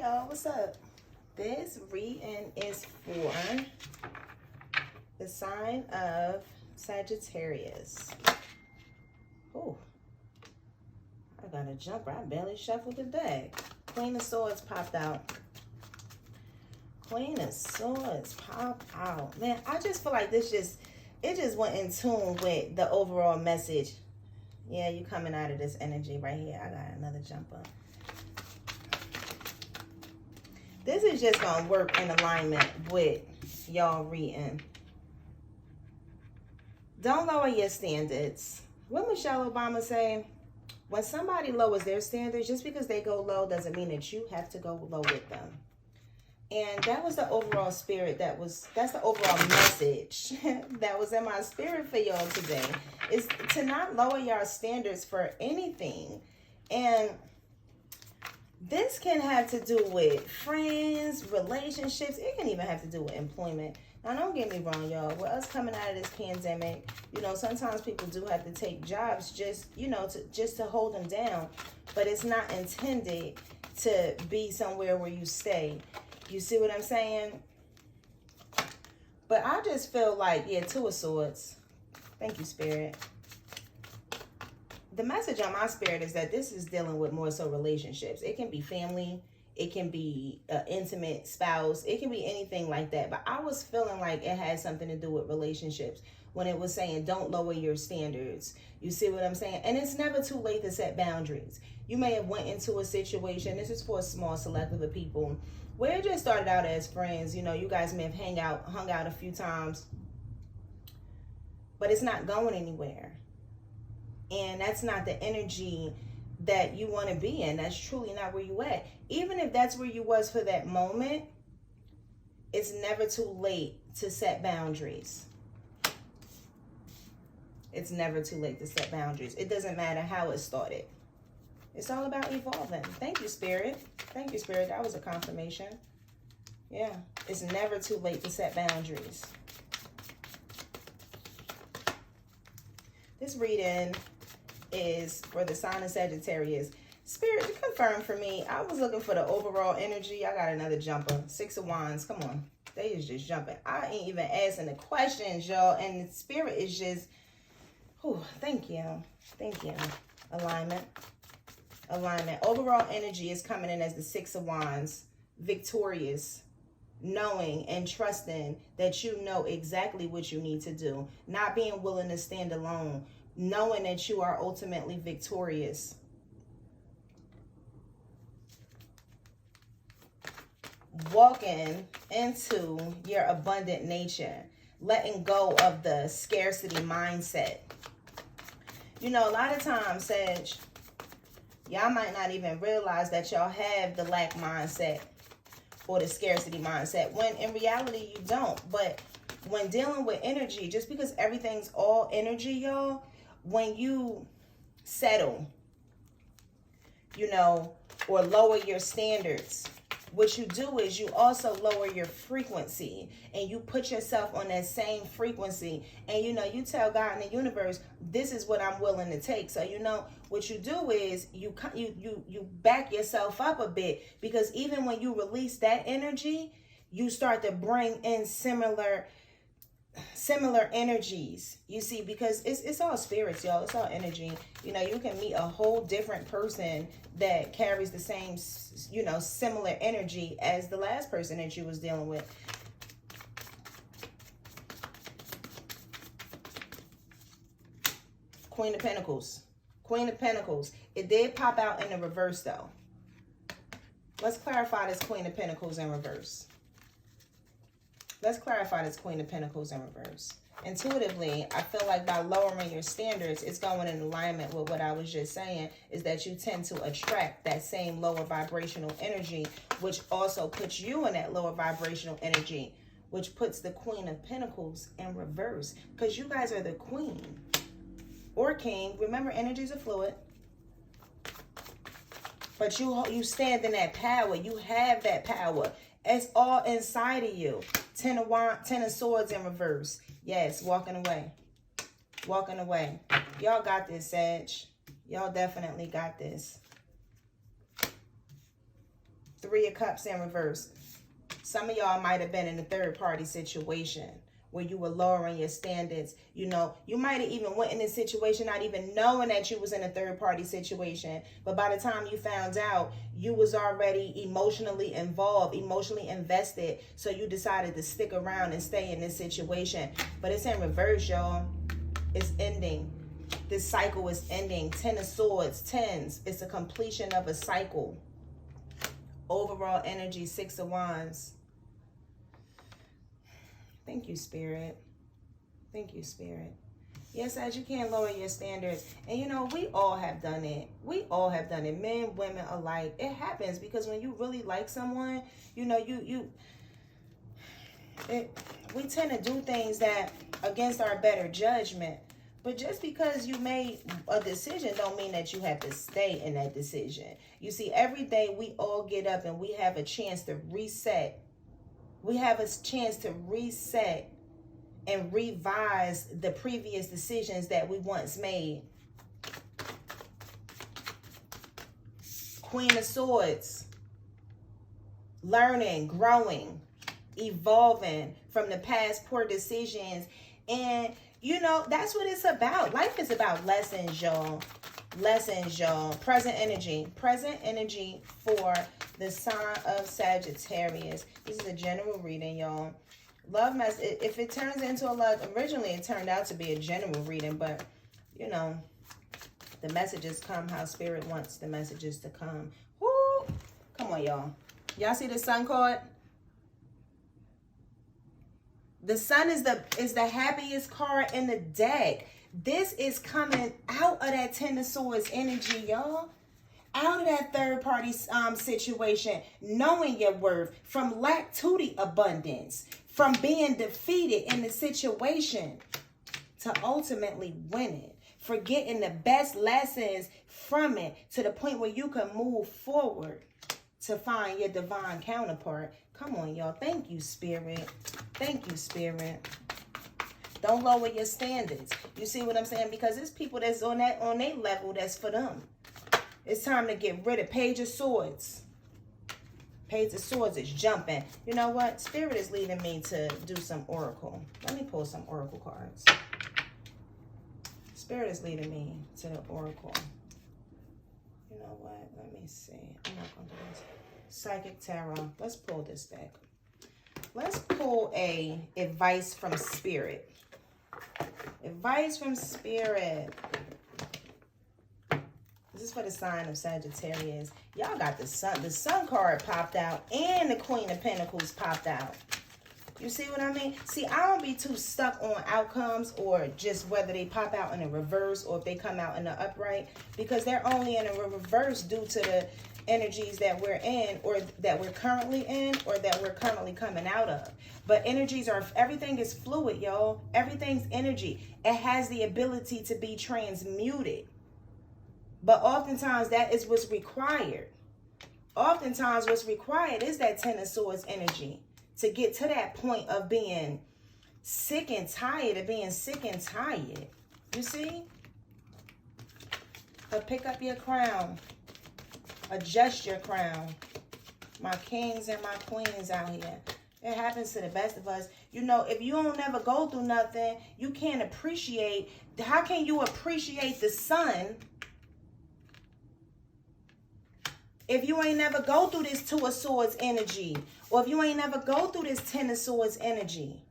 y'all, what's up? This reading is for the sign of Sagittarius. Oh, I got a jumper. I barely shuffled the deck. Queen of Swords popped out. Queen of Swords popped out. Man, I just feel like it just went in tune with the overall message. Yeah, you coming out of this energy right here. I got another jumper. This is just going to work in alignment with y'all reading. Don't lower your standards. What Michelle Obama say? When somebody lowers their standards, just because they go low doesn't mean that you have to go low with them. And that was the overall spirit that's the overall message that was in my spirit for y'all today. Is to not lower your standards for anything. And this can have to do with friends, relationships. It can even have to do with employment. Now, don't get me wrong, y'all. With us coming out of this pandemic, sometimes people do have to take jobs just to hold them down. But it's not intended to be somewhere where you stay. You see what I'm saying? But I just feel like, yeah, Two of Swords. Thank you, Spirit. The message on my spirit is that this is dealing with more so relationships. It can be family. It can be an intimate spouse. It can be anything like that. But I was feeling like it had something to do with relationships when it was saying don't lower your standards. You see what I'm saying? And it's never too late to set boundaries. You may have went into a situation. This is for a small selective of people where it just started out as friends. You guys may have hung out a few times. But it's not going anywhere. And that's not the energy that you want to be in. That's truly not where you at. Even if that's where you was for that moment, it's never too late to set boundaries. It's never too late to set boundaries. It doesn't matter how it started. It's all about evolving. Thank you, Spirit. Thank you, Spirit. That was a confirmation. Yeah, it's never too late to set boundaries. This reading is for the sign of Sagittarius. Spirit, confirm for me. I was looking for the overall energy. I got another jumper. 6 of Wands. Come on. They is just jumping. I ain't even asking the questions, y'all. And the Spirit is just, thank you. Thank you. Alignment. Alignment. Overall energy is coming in as the 6 of Wands. Victorious. Knowing and trusting that you know exactly what you need to do. Not being willing to stand alone. Knowing that you are ultimately victorious. Walking into your abundant nature. Letting go of the scarcity mindset. A lot of times, Sag, y'all might not even realize that y'all have the lack mindset or the scarcity mindset, when in reality you don't. But when dealing with energy, just because everything's all energy, y'all, when you settle, or lower your standards, what you do is you also lower your frequency and you put yourself on that same frequency. And, you tell God in the universe, this is what I'm willing to take. So, what you do is you back yourself up a bit, because even when you release that energy, you start to bring in similar energies, you see, because it's all spirits, y'all. It's all energy. You can meet a whole different person that carries the same, similar energy as the last person that you was dealing with. Queen of Pentacles. Queen of Pentacles. It did pop out in the reverse, though. Let's clarify this Queen of Pentacles in reverse. Let's clarify this Queen of Pentacles in reverse. Intuitively, I feel like by lowering your standards, it's going in alignment with what I was just saying, is that you tend to attract that same lower vibrational energy, which also puts you in that lower vibrational energy, which puts the Queen of Pentacles in reverse, because you guys are the queen or king. Remember, energies are fluid. But you stand in that power. You have that power. It's all inside of you. 10 of Swords in reverse. Yes, walking away. Walking away. Y'all got this, Sag. Y'all definitely got this. Three of Cups in reverse. Some of y'all might have been in a third-party situation where you were lowering your standards. You know, you might have even went in this situation not even knowing that you was in a third-party situation. But by the time you found out, you was already emotionally involved, emotionally invested. So you decided to stick around and stay in this situation. But it's in reverse, y'all. It's ending. This cycle is ending. 10 of Swords, tens. It's a completion of a cycle. Overall energy, 6 of Wands. Thank you, Spirit. Thank you, Spirit. Yes, as you can't lower your standards. And you know, we all have done it. We all have done it. Men, women alike. It happens because when you really like someone, you know, we tend to do things that against our better judgment. But just because you made a decision don't mean that you have to stay in that decision. You see, every day we all get up and we have a chance to reset. We have a chance to reset and revise the previous decisions that we once made. Queen of Swords. Learning, growing, evolving from the past poor decisions. And, you know, that's what it's about. Life is about lessons, y'all. Lessons, y'all. Present energy. Present energy for the sign of Sagittarius. This is a general reading, y'all. Love message. If it turns into a love, originally it turned out to be a general reading, but, you know, the messages come how Spirit wants the messages to come. Woo! Come on, y'all. Y'all see the Sun card? The Sun is the happiest card in the deck. This is coming out of that Ten of Swords energy, y'all. Out of that third-party situation, knowing your worth, from lack to the abundance, from being defeated in the situation to ultimately win it, for getting the best lessons from it to the point where you can move forward to find your divine counterpart. Come on, y'all. Thank you, Spirit. Thank you, Spirit. Don't lower your standards. You see what I'm saying? Because it's people that's on their level that's for them. It's time to get rid of Page of Swords. Page of Swords is jumping. You know what? Spirit is leading me to do some oracle. Let me pull some oracle cards. Spirit is leading me to the oracle. You know what? Let me see. I'm not going to do this. Psychic Tarot. Let's pull this deck. Let's pull a advice from Spirit. Advice from Spirit. This is for the sign of Sagittarius. Y'all got the Sun. The Sun card popped out and the Queen of Pentacles popped out. You see what I mean? See, I don't be too stuck on outcomes or just whether they pop out in a reverse or if they come out in the upright, because they're only in a reverse due to the energies that we're in or that we're currently in or that we're currently coming out of. But energies are, everything is fluid, y'all. Everything's energy. It has the ability to be transmuted. But oftentimes that is what's required. Oftentimes what's required is that Ten of Swords energy to get to that point of being sick and tired, You see? But pick up your crown. Adjust your crown. My kings and my queens out here. It happens to the best of us. You know, if you don't ever go through nothing, you can't appreciate. How can you appreciate the sun if you ain't never go through this Two of Swords energy? Or if you ain't never go through this Ten of Swords energy?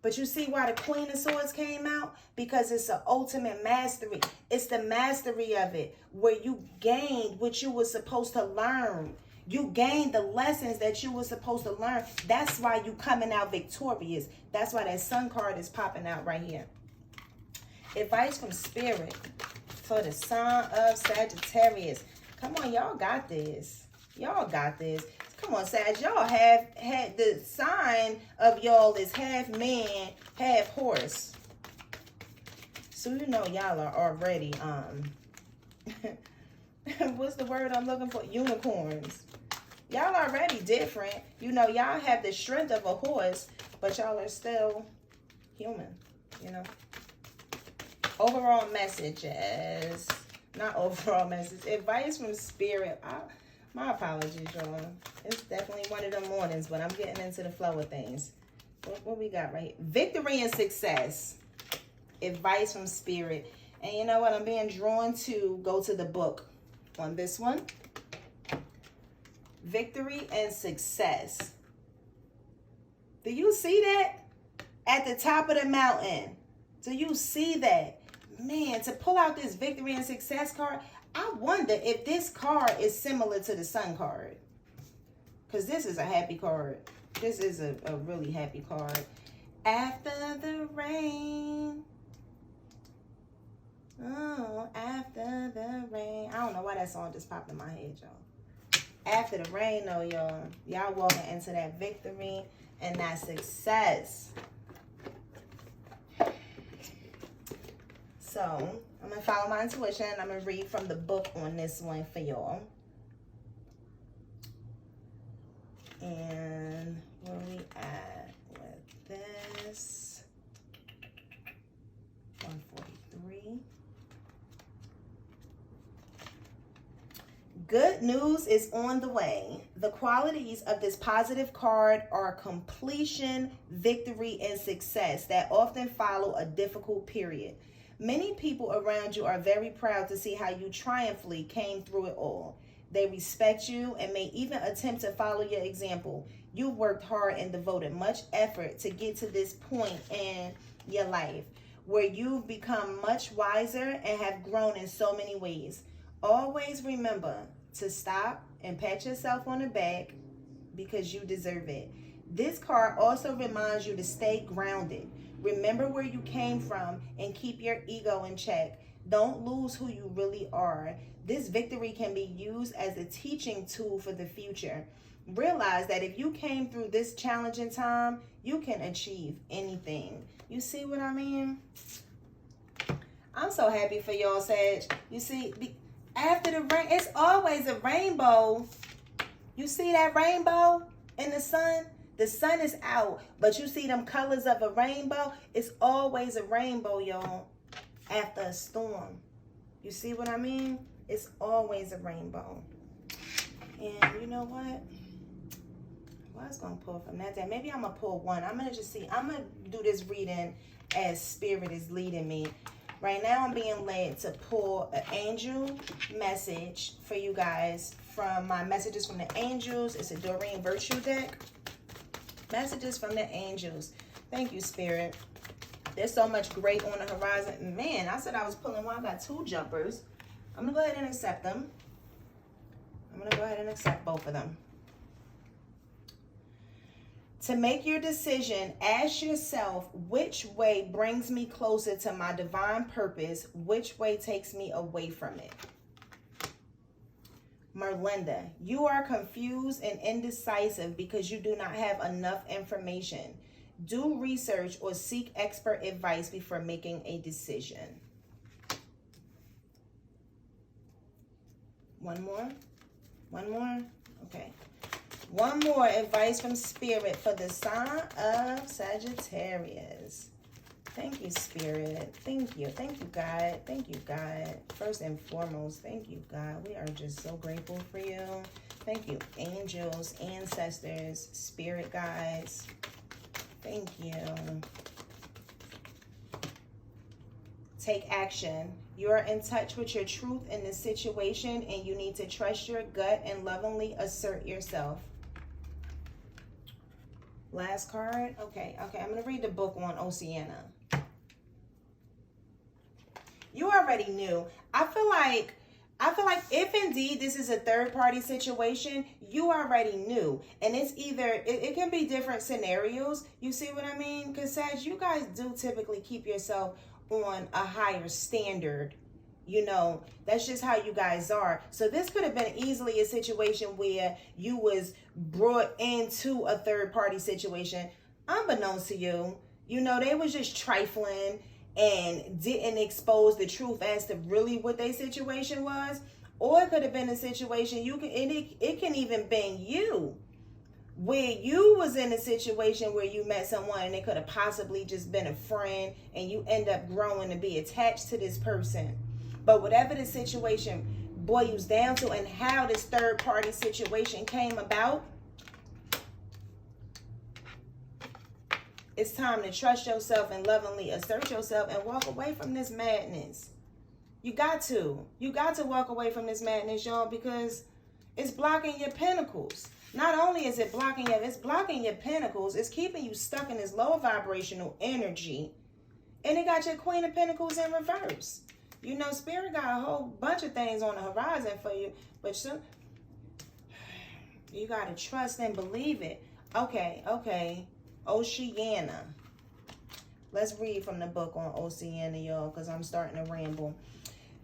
But you see why the Queen of Swords came out? Because it's an ultimate mastery. It's the mastery of it, where you gained what you were supposed to learn. You gained the lessons that you were supposed to learn. That's why you coming out victorious. That's why that Sun card is popping out right here. Advice from Spirit for the sign of Sagittarius. Come on, y'all got this. Y'all got this. Come on, Sag. Y'all have had the sign of y'all is half man, half horse. So you know y'all are already what's the word I'm looking for? Unicorns. Y'all already different. You know, y'all have the strength of a horse, but y'all are still human, you know. Overall messages. Not overall message. Advice from Spirit. My apologies, y'all. It's definitely one of them mornings, but I'm getting into the flow of things. What we got right here? Victory and success. Advice from spirit. And you know what? I'm being drawn to go to the book on this one. Victory and success. Do you see that? At the top of the mountain. Do you see that? Man, to pull out this victory and success card, I wonder if this card is similar to the sun card. Because this is a happy card. This is a really happy card. After the rain. Oh, after the rain. I don't know why that song just popped in my head, y'all. After the rain, though, y'all. Y'all walking into that victory and that success. So, I'm going to follow my intuition. I'm going to read from the book on this one for y'all. And where we at with this? 143. Good news is on the way. The qualities of this positive card are completion, victory, and success that often follow a difficult period. Many people around you are very proud to see how you triumphantly came through it all. They respect you and may even attempt to follow your example. You worked hard and devoted much effort to get to this point in your life where you've become much wiser and have grown in so many ways. Always remember to stop and pat yourself on the back because you deserve it. This card also reminds you to stay grounded. Remember where you came from and keep your ego in check. Don't lose who you really are. This victory can be used as a teaching tool for the future. Realize that if you came through this challenging time, you can achieve anything. You see what I mean? I'm so happy for y'all, Sag. You see, after the rain, it's always a rainbow. You see that rainbow in the sun? The sun is out, but you see them colors of a rainbow? It's always a rainbow, y'all, after a storm. You see what I mean? It's always a rainbow. And you know what? Well, I was going to pull from that day. Maybe I'm going to pull one. I'm going to just see. I'm going to do this reading as spirit is leading me. Right now, I'm being led to pull an angel message for you guys from my Messages from the Angels. It's a Doreen Virtue deck. Messages from the angels. Thank you, Spirit. There's so much great on the horizon. Man, I said I was pulling one. I got two jumpers. I'm going to go ahead and accept them. I'm going to go ahead and accept both of them. To make your decision, ask yourself, which way brings me closer to my divine purpose? Which way takes me away from it? Merlinda, you are confused and indecisive because you do not have enough information. Do research or seek expert advice before making a decision. One more? One more? Okay. One more advice from Spirit for the sign of Sagittarius. Thank you, Spirit. Thank you. Thank you, God. Thank you, God. First and foremost, thank you, God. We are just so grateful for you. Thank you, angels, ancestors, spirit guides. Thank you. Take action. You are in touch with your truth in this situation, and you need to trust your gut and lovingly assert yourself. Last card. Okay. I'm going to read the book on Oceana. You already knew. I feel like if indeed this is a third party situation, you already knew. And it's either, it can be different scenarios. You see what I mean? Because Sag, you guys do typically keep yourself on a higher standard. You know, that's just how you guys are. So this could have been easily a situation where you was brought into a third party situation. Unbeknownst to you, you know, they was just trifling and didn't expose the truth as to really what their situation was. Or it could have been a situation, it can even been you, where you was in a situation where you met someone and it could have possibly just been a friend and you end up growing to be attached to this person. But whatever the situation boils down to, and how this third party situation came about, it's time to trust yourself and lovingly assert yourself and walk away from this madness. You got to walk away from this madness, y'all, because it's blocking your pinnacles. Not only is it blocking your pinnacles, it's keeping you stuck in this low vibrational energy. And it got your Queen of Pentacles in reverse. You know, Spirit got a whole bunch of things on the horizon for you, but you got to trust and believe it. Okay. Oceania. Let's read from the book on Oceania, y'all, because I'm starting to ramble.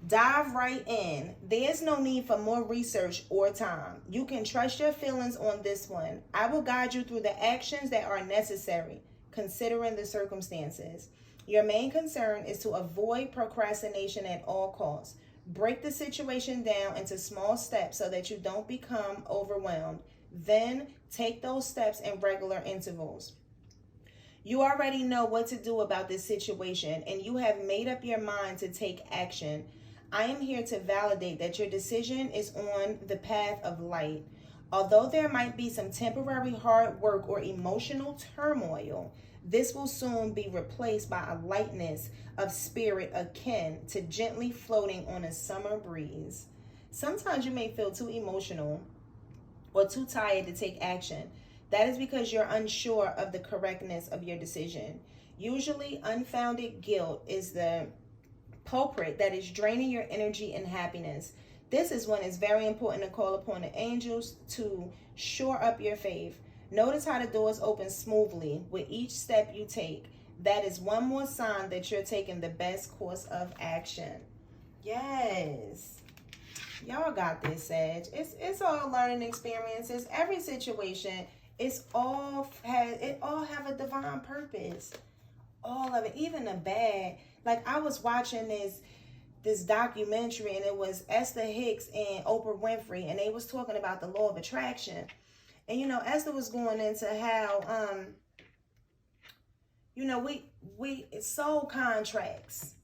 Dive right in. There's no need for more research or time. You can trust your feelings on this one. I will guide you through the actions that are necessary, considering the circumstances. Your main concern is to avoid procrastination at all costs. Break the situation down into small steps so that you don't become overwhelmed. Then take those steps in regular intervals. You already know what to do about this situation, and you have made up your mind to take action. I am here to validate that your decision is on the path of light. Although there might be some temporary hard work or emotional turmoil, this will soon be replaced by a lightness of spirit akin to gently floating on a summer breeze. Sometimes you may feel too emotional or too tired to take action. That is because you're unsure of the correctness of your decision. Usually, unfounded guilt is the culprit that is draining your energy and happiness. This is when it's very important to call upon the angels to shore up your faith. Notice how the doors open smoothly with each step you take. That is one more sign that you're taking the best course of action. Yes. Y'all got this, Sag. It's all learning experiences. Every situation, it all have a divine purpose. All of it, even the bad. Like, I was watching this documentary, and it was Esther Hicks and Oprah Winfrey, and they was talking about the law of attraction. And, you know, Esther was going into how, you know, we sold contracts.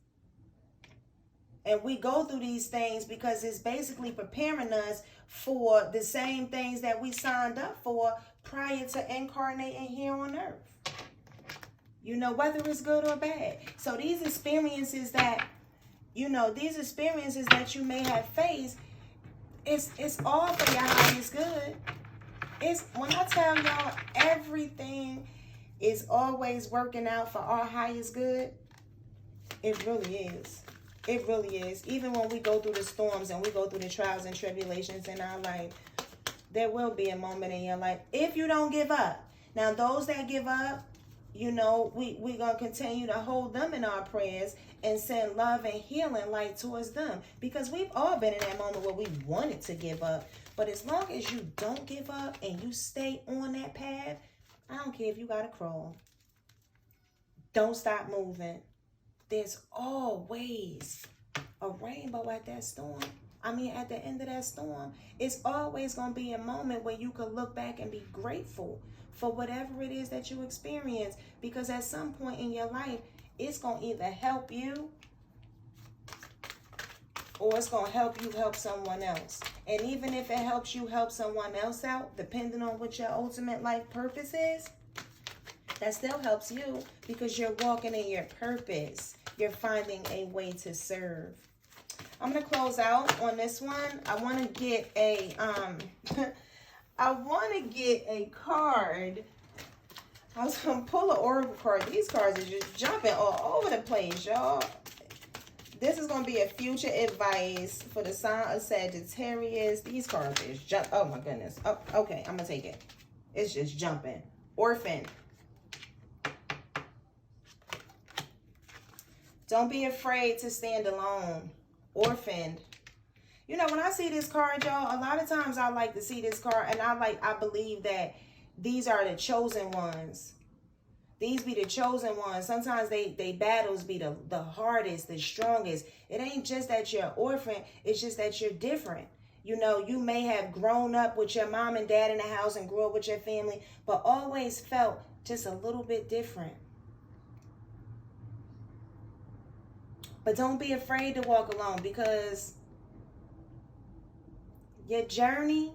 And we go through these things because it's basically preparing us for the same things that we signed up for prior to incarnating here on earth. You know, whether it's good or bad. So these experiences that, you know, you may have faced, it's all for your highest good. It's, when I tell y'all, everything is always working out for our highest good, it really is. It really is. Even when we go through the storms and we go through the trials and tribulations in our life, there will be a moment in your life, if you don't give up. Now, those that give up, you know, we're going to continue to hold them in our prayers and send love and healing light towards them. Because we've all been in that moment where we wanted to give up. But as long as you don't give up and you stay on that path, I don't care if you got to crawl. Don't stop moving. There's always a rainbow at that storm. I mean, at the end of that storm, it's always going to be a moment where you can look back and be grateful for whatever it is that you experience. Because at some point in your life, it's going to either help you or it's going to help you help someone else. And even if it helps you help someone else out, depending on what your ultimate life purpose is, that still helps you because you're walking in your purpose. You're finding a way to serve. I'm going to close out on this one. I want to get a card. I was going to pull an oracle card. These cards are just jumping all over the place, y'all. This is going to be a future advice for the sign of Sagittarius. These cards is jump. Oh, my goodness. Oh, okay, I'm going to take it. It's just jumping. Orphan. Don't be afraid to stand alone. Orphaned. You know, when I see this card, y'all, a lot of times I like to see this card, and I believe that these are the chosen ones. These be the chosen ones. Sometimes they battles be the hardest, the strongest. It ain't just that you're an orphan. It's just that you're different. You know, you may have grown up with your mom and dad in the house and grew up with your family, but always felt just a little bit different. But don't be afraid to walk alone, because your journey,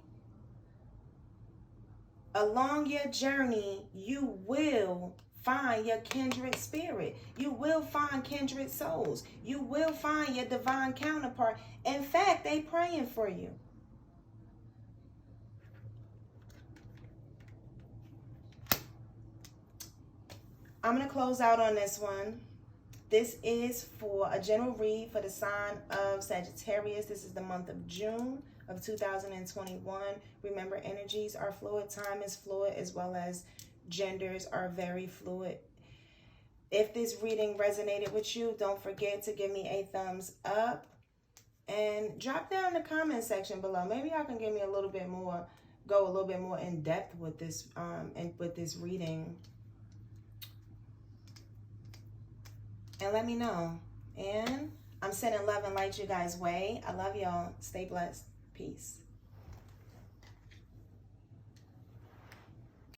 along your journey, you will find your kindred spirit. You will find kindred souls. You will find your divine counterpart. In fact, they praying for you. I'm going to close out on this one. This is for a general read for the sign of Sagittarius. This is the month of June of 2021. Remember, energies are fluid. Time is fluid, as well as genders are very fluid. If this reading resonated with you, don't forget to give me a thumbs up and drop down in the comment section below. Maybe y'all can give me a little bit more, go a little bit more in depth with this reading. And let me know. And I'm sending love and light you guys' way. I love y'all. Stay blessed. Peace.